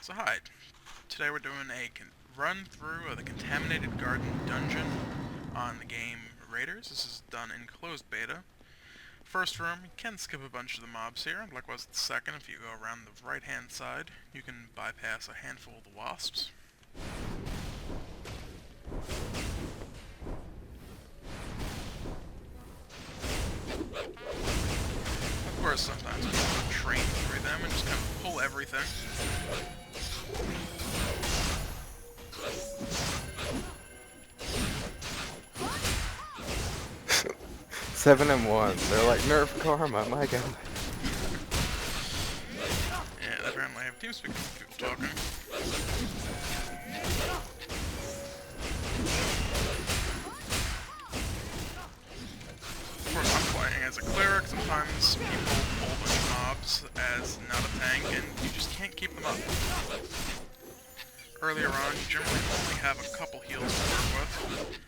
So hi, today we're doing a run through of the Contaminated Garden Dungeon on the Game Raiderz. This is done in closed beta. First room, you can skip a bunch of the mobs here. Likewise the second, if you go around the right hand side, you can bypass a handful of the wasps. Of course, sometimes you can train through them and just kind of pull everything. 7 and 1. They're like nerf karma, my god. Yeah, they apparently have TeamSpeak people talking. Of course, I'm playing as a cleric. Sometimes people pull the mobs as not a tank, and you just can't keep them up. Earlier on, you generally only have a couple heals to work with.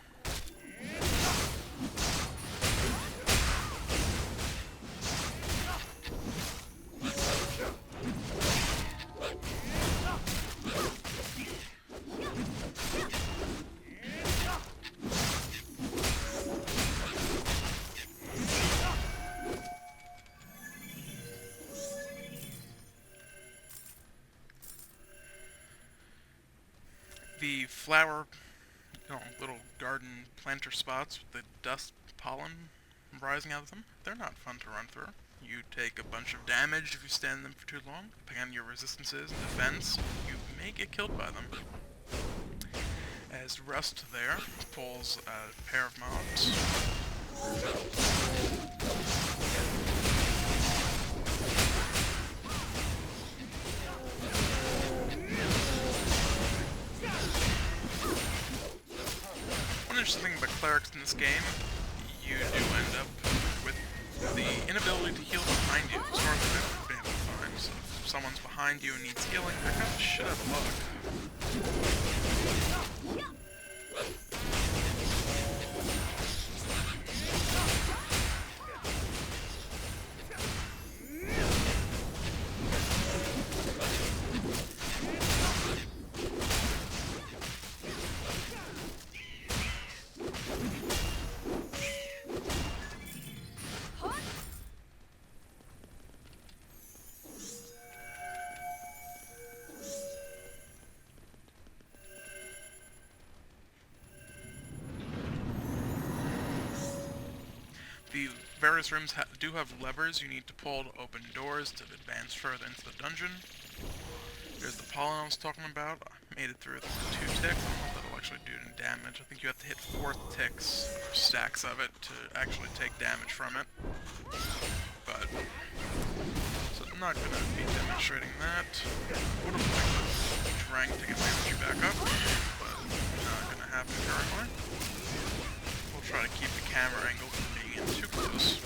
The flower, little garden planter spots with the dust pollen rising out of them, they're not fun to run through. You take a bunch of damage if you stand in them for too long. Depending on your resistances and defense, you may get killed by them. As Rust there pulls a pair of mobs. One interesting thing about clerics in this game, you do end up with the inability to heal behind you. Historically, they've been able to find. So if someone's behind you and needs healing, they're kind of shit out of luck. The various rooms do have levers you need to pull to open doors to advance further into the dungeon. There's the pollen I was talking about. I made it through with 2 ticks. I don't know if that'll actually do any damage. I think you have to hit 4 ticks, or stacks of it, to actually take damage from it. But, so I'm not going to be demonstrating that. Would have liked to trying to get my energy back up, but not going to happen currently. We'll try to keep the camera angle from being in too close.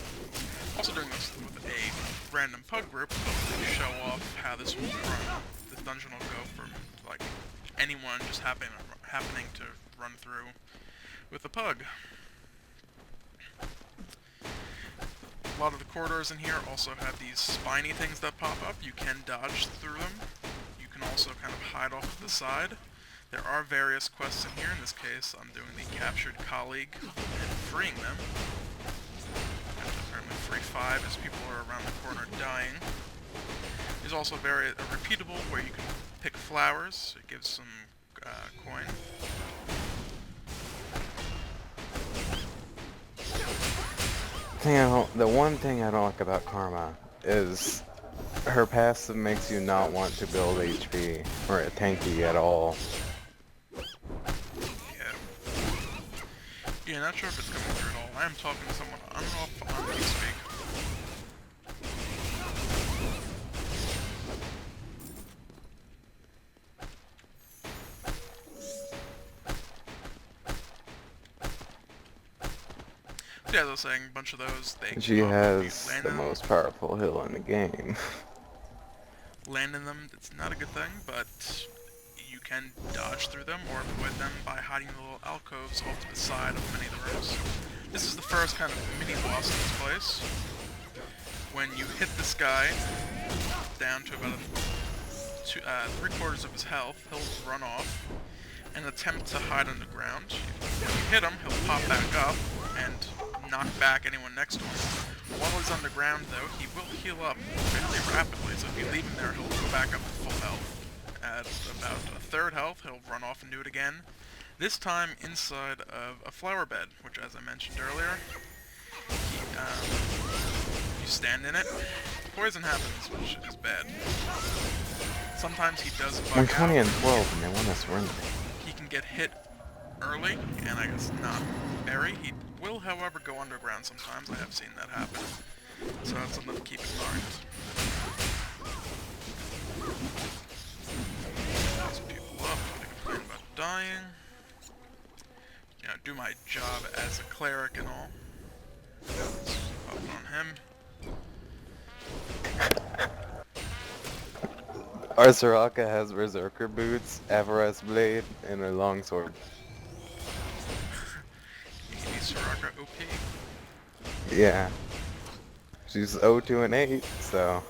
Also doing this with a random pug group to show off how this will run. This dungeon will go from like anyone just happening to run through with a pug. A lot of the corridors in here also have these spiny things that pop up. You can dodge through them. You can also kind of hide off to the side. There are various quests in here. In this case, I'm doing the captured colleague and freeing them. And apparently free 5 as people are around the corner dying. There's also a repeatable where you can pick flowers. It gives some coin. The one thing I don't like about Karma is her passive makes you not want to build HP or a tanky at all. Yeah, not sure if it's coming through at all. I am talking to someone on and off on TeamSpeak. Yeah, as I was saying, a bunch of those, She has the most powerful heal in the game. Landing them, it's not a good thing, but you can dodge through them or avoid them by hiding in the little alcoves off to the side of many of the rooms. This is the first kind of mini-boss in this place. When you hit this guy down to about a 3/4 of his health, he'll run off and attempt to hide underground. When you hit him, he'll pop back up and knock back anyone next to him. While he's underground, though, he will heal up fairly rapidly, so if you leave him there, he'll go back up to full health. At about a third health, he'll run off and do it again, this time inside of a flower bed, which, as I mentioned earlier, you stand in it, poison happens, which is bad. Sometimes he does bug We're 20 out. and 12, and they want us running. He can get hit early, and I guess not bury. He will, however, go underground sometimes. I have seen that happen. So that's something to keep in mind. Those people up, they complain about dying. You know, do my job as a cleric and all. Let's pop on him. Our Soraka has Berserker boots, Avaras blade, and a longsword. Soraka OP. Yeah. She's 0-2 and 8, so...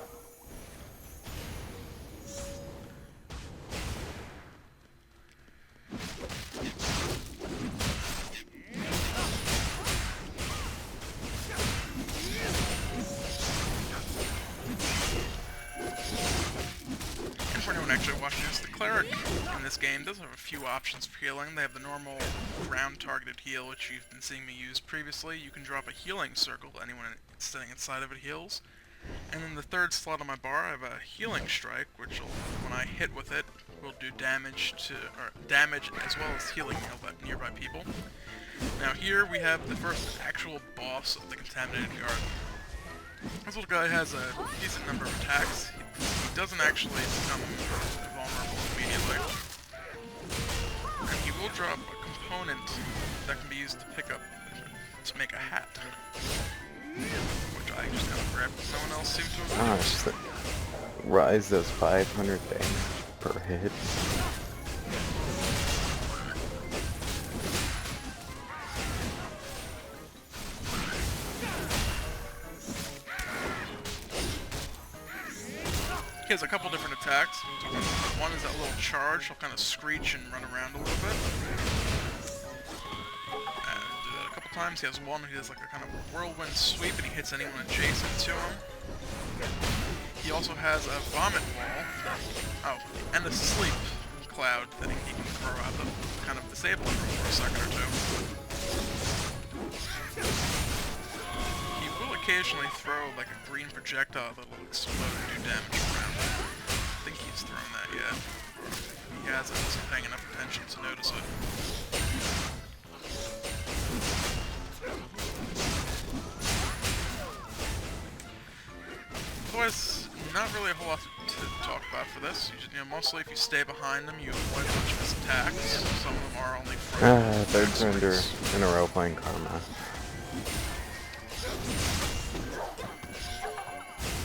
And for anyone actually watching this, the cleric in this game does have a few options for healing. They have the normal ground-targeted heal, which you've been seeing me use previously. You can drop a healing circle to anyone sitting inside of it heals. And in the third slot on my bar, I have a healing strike, which will, when I hit with it, will do damage as well as healing nearby people. Now here we have the first actual boss of the Contaminated Garden. This little guy has a decent number of attacks. He doesn't actually become vulnerable immediately. And he will drop a component that can be used to pick up to make a hat. Which I just kind of grabbed, but no one else seemed to have. Ah, it's just that Rise does 500 damage per hit. He has a couple different attacks. One is that little charge. He'll kind of screech and run around a little bit. Do that a couple times. He has one who does like a kind of whirlwind sweep and he hits anyone adjacent to him. He also has a vomit wall. Oh, and a sleep cloud that he can throw out to kind of disable him for a second or two. He will occasionally throw like a green projectile that will explode and do damage around. I think he's thrown that yet. He hasn't, wasn't paying enough attention to notice it. Otherwise, not really a whole lot to talk about for this. You know, mostly if you stay behind them, you avoid a bunch of his attacks. Some of them are only from Third surrender in a row playing Karma.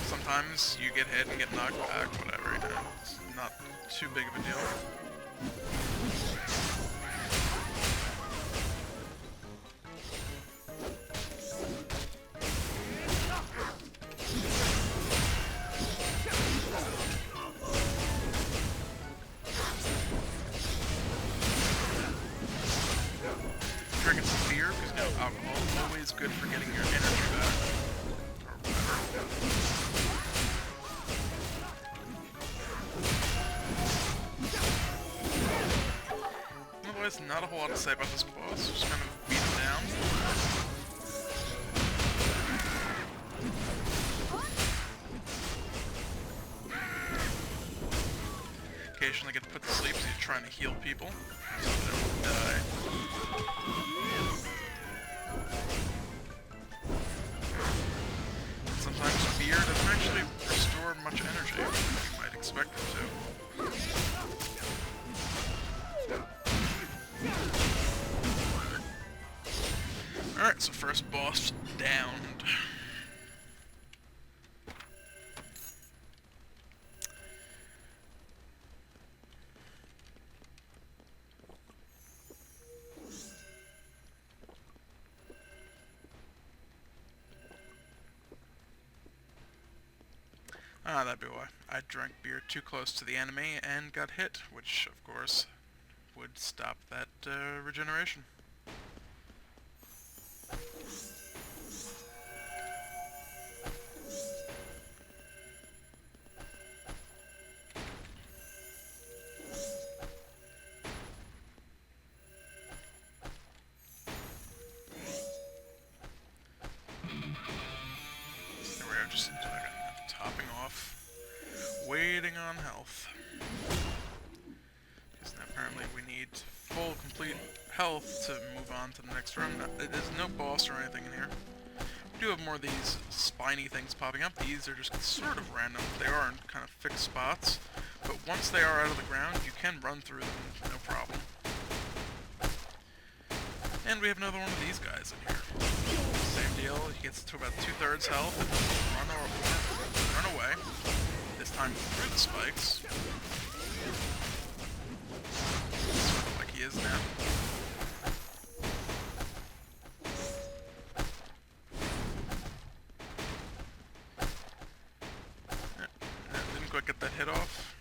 Sometimes you get hit and get knocked back, whatever, you know. It's not too big of a deal. Drinking some beer, because you know, alcohol is always good for getting your energy back. Or whatever. Otherwise, not a whole lot to say about this boss. Just kind of beat him down. Occasionally get put to sleep, so you're trying to heal people, so they don't die. Sometimes beer doesn't actually restore much energy, as you might expect it to. Alright, so first boss downed. Ah, that'd be why. I drank beer too close to the enemy and got hit, which, of course, would stop that regeneration. There we are, just topping off, waiting on health. Because apparently we need full, complete health to move on to the next room. There's no boss or anything in here. We do have more of these spiny things popping up. These are just sort of random. They are in kind of fixed spots. But once they are out of the ground, you can run through them, no problem. And we have another one of these guys in here. Same deal, he gets to about 2/3 health and run away. This time through the spikes. Sort of like he is now. Didn't quite get that hit off.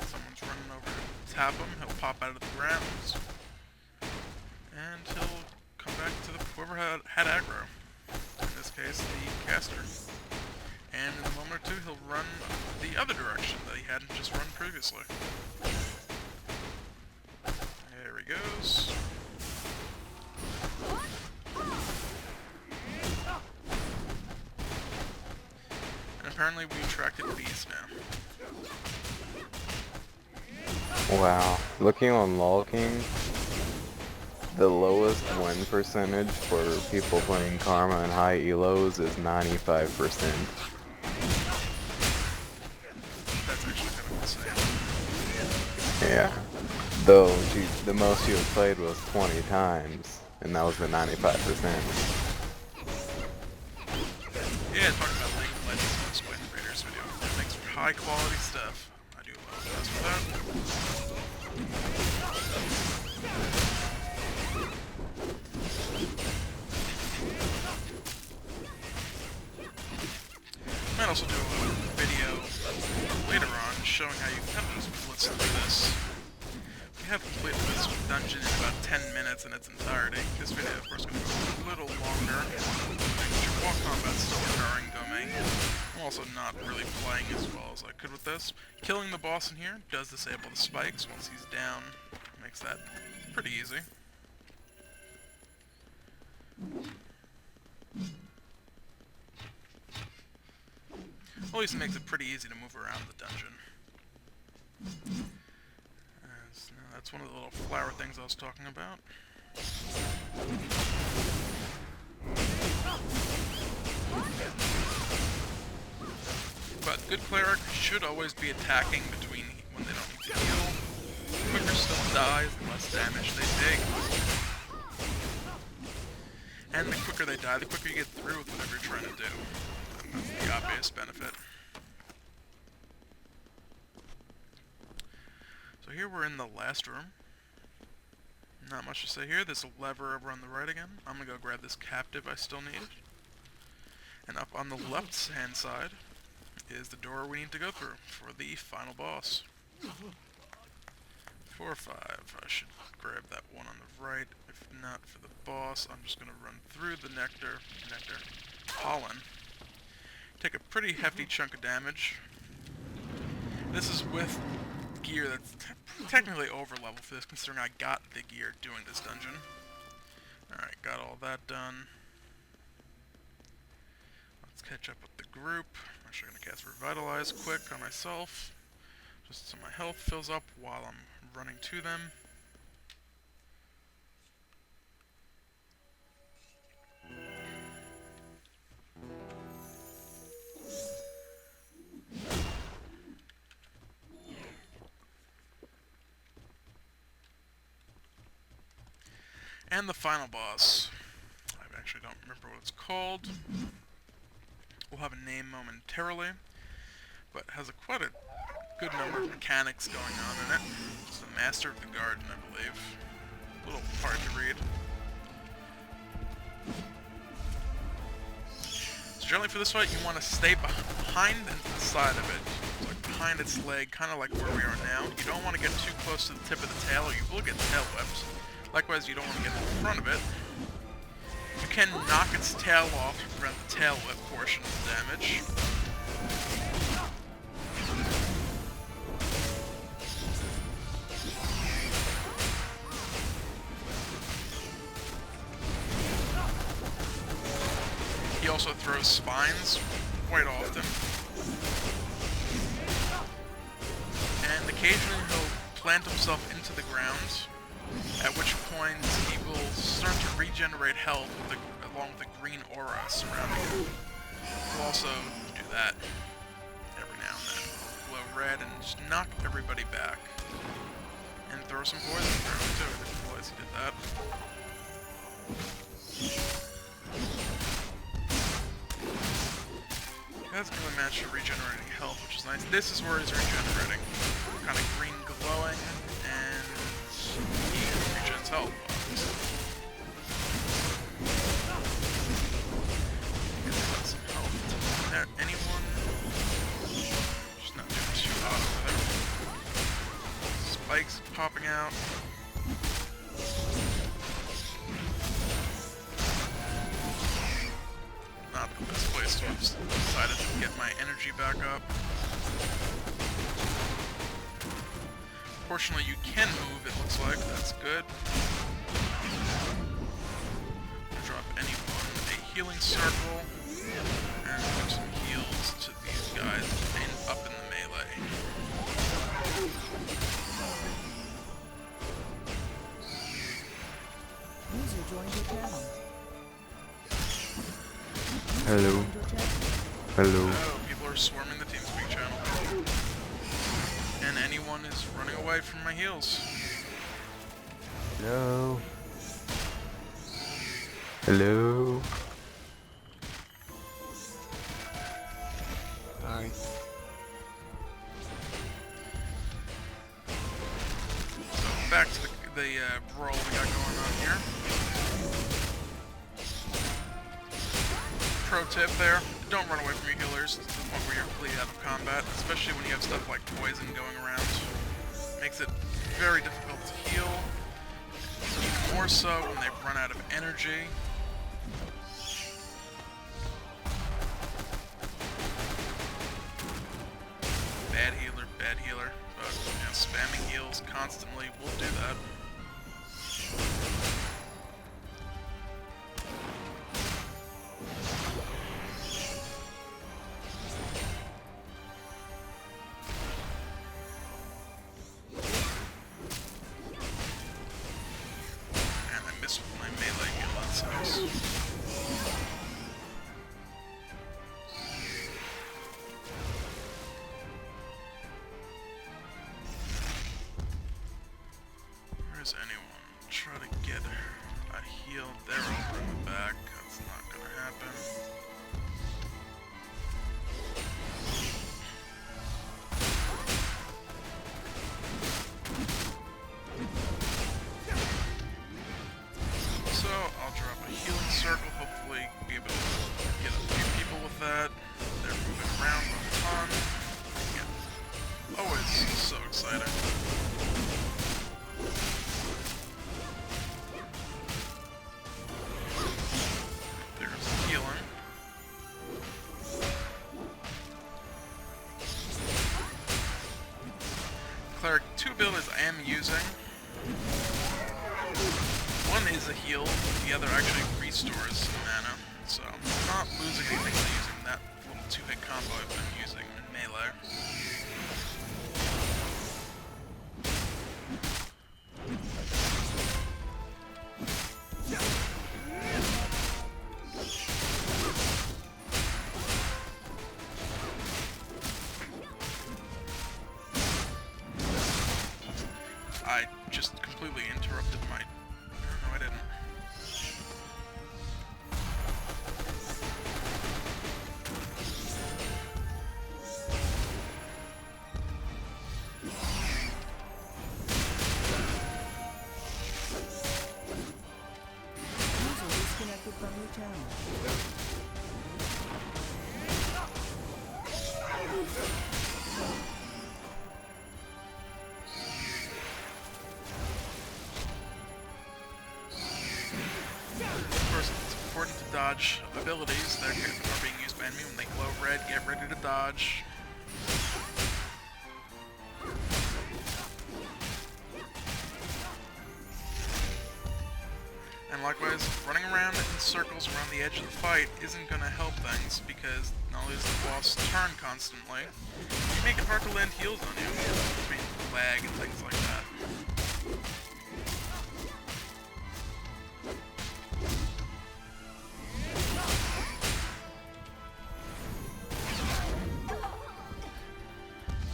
Someone's running over to tap him, he'll pop out of the ground. And he'll come back to whoever had aggro. In this case, the caster. And in a moment or two, he'll run the other direction that he hadn't just run previously. There he goes. And apparently we attracted bees now. Wow. Looking on LolKing, the lowest win percentage for people playing Karma and high elos is 95%. That's actually kind of insane. Yeah. Though the most you have played was 20 times, and that was the 95%. Yeah, talking about League of Legends in this Game Raiderz video. It makes for high quality stuff. I do apologize for that. Might also do a video later on showing how you can kind of just blitz through this. We have completed this dungeon in about 10 minutes in its entirety. This video, of course, is going to go a little longer. Wall combat's still occurring, though me. I'm also not really playing as well as I could with this. Killing the boss in here does disable the spikes once he's down. Makes that pretty easy. At least it makes it pretty easy to move around the dungeon. That's one of the little flower things I was talking about. But good cleric should always be attacking between when they don't need to heal. The quicker stuff dies, the less damage they take. And the quicker they die, the quicker you get through with whatever you're trying to do. That's the obvious benefit. So here we're in the last room. Not much to say here. There's a lever over on the right again. I'm gonna go grab this captive I still need. And up on the left hand side is the door we need to go through for the final boss. 4 or 5. I should grab that one on the right. If not for the boss, I'm just gonna run through the pollen. Take a pretty hefty chunk of damage. This is with gear that's technically over level for this, considering I got the gear doing this dungeon. Alright, got all that done. Let's catch up with the group. I'm actually going to cast Revitalize quick on myself, just so my health fills up while I'm running to them. And the final boss. I actually don't remember what it's called. We'll have a name momentarily, but has quite a good number of mechanics going on in it. It's the Master of the Garden, I believe. A little hard to read. So generally for this fight, you want to stay behind the side of it, like behind its leg, kind of like where we are now. You don't want to get too close to the tip of the tail, or you will get tail whipped. Likewise, you don't want to get in front of it. You can knock its tail off to prevent the tail whip portion of the damage. He also throws spines quite often. And occasionally he'll plant himself into the ground, at which point he will start to regenerate health along with the green aura surrounding him. He'll also do that every now and then. Glow red and just knock everybody back. And throw some poison through him too. I didn't realize he did that. That's really matched to regenerating health, which is nice. This is where he's regenerating. Kind of green glowing, and he regens health. Got some health. There, anyone? Just not doing too hot over there. Spikes popping out. Not the best place to have decided to get my energy back up. Fortunately, you can move, it looks like. That's good. Drop anyone a healing circle, and give some heals to these guys up in the melee. User joined your channel. Hello. Hello. Oh, people are swarming the TeamSpeak channel. And anyone is running away from my heals. Hello. Hello. Hi. So back to the brawl we got going on here. Pro tip there, don't run away from your healers to the point where you're completely out of combat, especially when you have stuff like poison going around. Makes it very difficult to heal, even more so when they run out of energy. Bad healer, but you know, spamming heals constantly will do that. My melee heal, that sucks. Where's anyone? Try to get a heal there over in the back. That's not gonna happen. So I'll drop a healing circle, hopefully be able to get a few people with that. They're moving around a ton. Yeah. Always so exciting. There's healing. Cleric, 2 abilities I am using. One is a heal, the other actually restores mana, so I'm not losing anything by using that little 2-hit combo I've been using in melee. I just completely interrupted my... No, I didn't. User disconnected from your channel. dodge abilities that are being used by enemy. When they glow red, get ready to dodge. And likewise, running around in circles around the edge of the fight isn't going to help things, because not only does the boss turn constantly, you make it hard to land heals on you, between lag and things like that.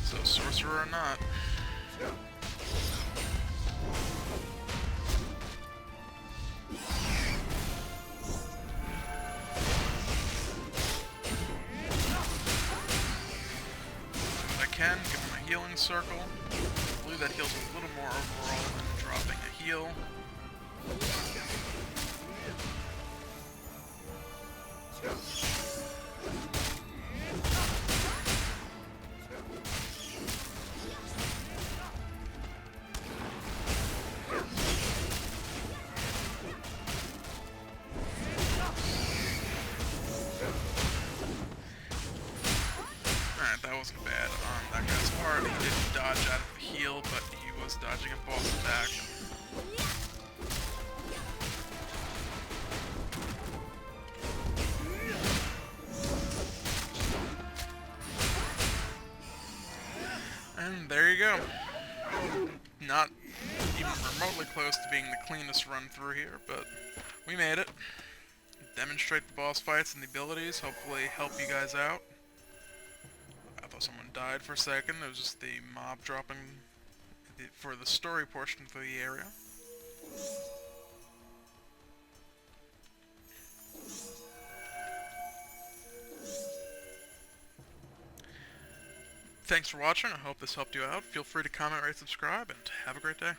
So, sorcerer or not. Give him a healing circle. I believe that heals a little more overall than dropping a heal. That wasn't bad on that guy's part. He didn't dodge out of the heal, but he was dodging a boss attack. And there you go. Not even remotely close to being the cleanest run through here, but we made it. Demonstrate the boss fights and the abilities, hopefully help you guys out. I thought someone died for a second. It was just the mob dropping for the story portion of the area. Thanks for watching. I hope this helped you out. Feel free to comment, rate, subscribe, and have a great day.